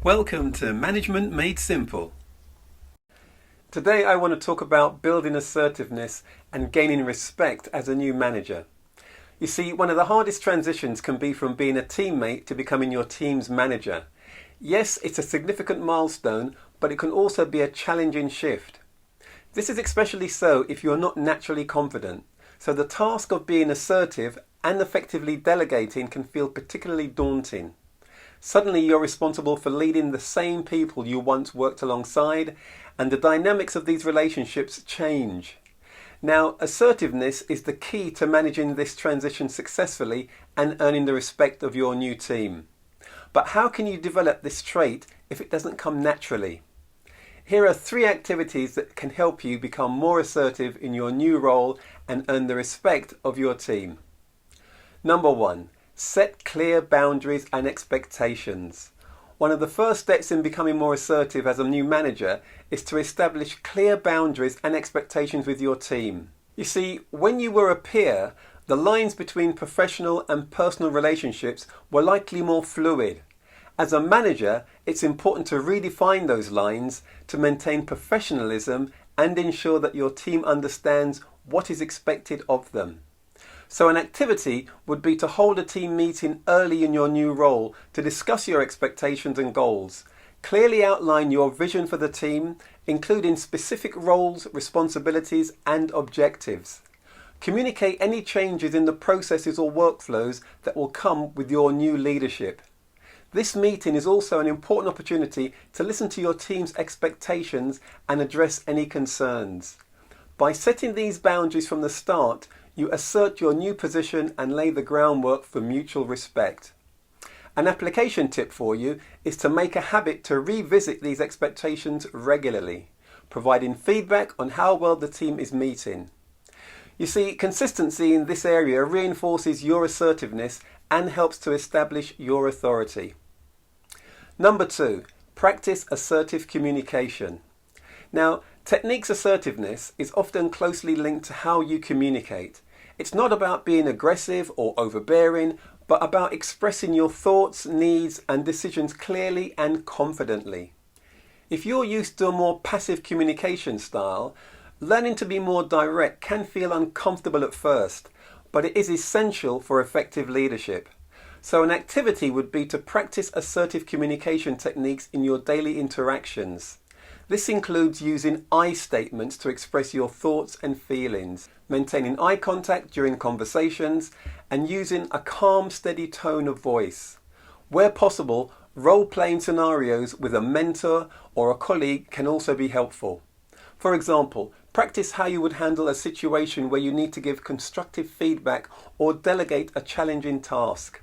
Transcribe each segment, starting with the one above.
Welcome to Management Made Simple. Today I want to talk about building assertiveness and gaining respect as a new manager. You see, one of the hardest transitions can be from being a teammate to becoming your team's manager. Yes, it's a significant milestone, but it can also be a challenging shift. This is especially so if you're not naturally confident. So the task of being assertive and effectively delegating can feel particularly daunting. Suddenly you're responsible for leading the same people you once worked alongside, and the dynamics of these relationships change. Now, assertiveness is the key to managing this transition successfully and earning the respect of your new team. But how can you develop this trait if it doesn't come naturally? Here are 3 activities that can help you become more assertive in your new role and earn the respect of your team. Number 1. Set clear boundaries and expectations. One of the first steps in becoming more assertive as a new manager is to establish clear boundaries and expectations with your team. You see, when you were a peer, the lines between professional and personal relationships were likely more fluid. As a manager, it's important to redefine those lines to maintain professionalism and ensure that your team understands what is expected of them. So an activity would be to hold a team meeting early in your new role to discuss your expectations and goals. Clearly outline your vision for the team, including specific roles, responsibilities, and objectives. Communicate any changes in the processes or workflows that will come with your new leadership. This meeting is also an important opportunity to listen to your team's expectations and address any concerns. By setting these boundaries from the start, you assert your new position and lay the groundwork for mutual respect. An application tip for you is to make a habit to revisit these expectations regularly, providing feedback on how well the team is meeting. You see, consistency in this area reinforces your assertiveness and helps to establish your authority. Number 2, practice assertive communication. Now, techniques assertiveness is often closely linked to how you communicate. It's not about being aggressive or overbearing, but about expressing your thoughts, needs, and decisions clearly and confidently. If you're used to a more passive communication style, learning to be more direct can feel uncomfortable at first, but it is essential for effective leadership. So an activity would be to practice assertive communication techniques in your daily interactions. This includes using I statements to express your thoughts and feelings, maintaining eye contact during conversations, and using a calm, steady tone of voice. Where possible, role-playing scenarios with a mentor or a colleague can also be helpful. For example, practice how you would handle a situation where you need to give constructive feedback or delegate a challenging task.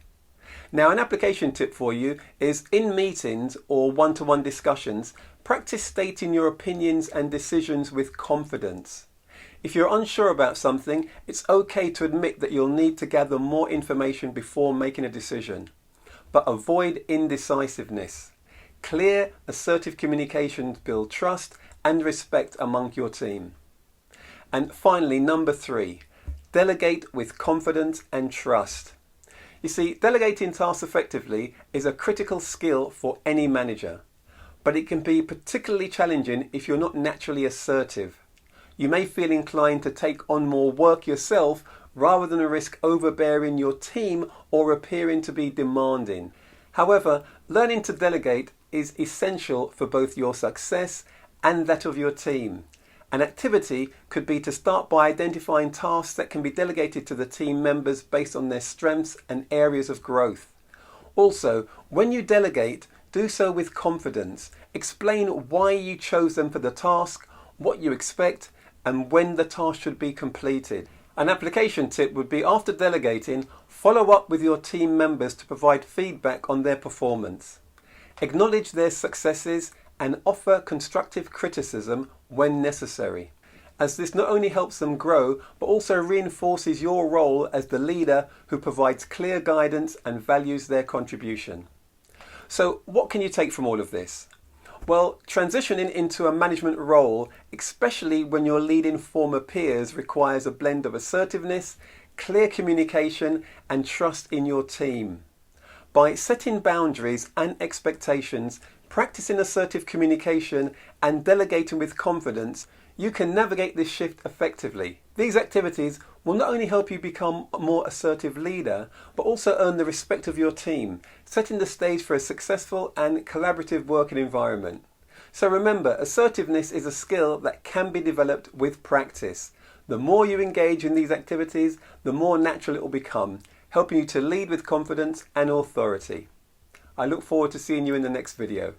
Now, an application tip for you is in meetings or one-to-one discussions, practice stating your opinions and decisions with confidence. If you're unsure about something, it's okay to admit that you'll need to gather more information before making a decision. But avoid indecisiveness. Clear, assertive communications build trust and respect among your team. And finally, number 3, delegate with confidence and trust. You see, delegating tasks effectively is a critical skill for any manager, but it can be particularly challenging if you're not naturally assertive. You may feel inclined to take on more work yourself rather than risk overbearing your team or appearing to be demanding. However, learning to delegate is essential for both your success and that of your team. An activity could be to start by identifying tasks that can be delegated to the team members based on their strengths and areas of growth. Also, when you delegate, do so with confidence. Explain why you chose them for the task, what you expect, and when the task should be completed. An application tip would be, after delegating, follow up with your team members to provide feedback on their performance. Acknowledge their successes and offer constructive criticism when necessary, as this not only helps them grow, but also reinforces your role as the leader who provides clear guidance and values their contribution. So what can you take from all of this? Well, transitioning into a management role, especially when you're leading former peers, requires a blend of assertiveness, clear communication, and trust in your team. By setting boundaries and expectations, practicing assertive communication, and delegating with confidence, you can navigate this shift effectively. These activities will not only help you become a more assertive leader, but also earn the respect of your team, setting the stage for a successful and collaborative working environment. So remember, assertiveness is a skill that can be developed with practice. The more you engage in these activities, the more natural it will become, helping you to lead with confidence and authority. I look forward to seeing you in the next video.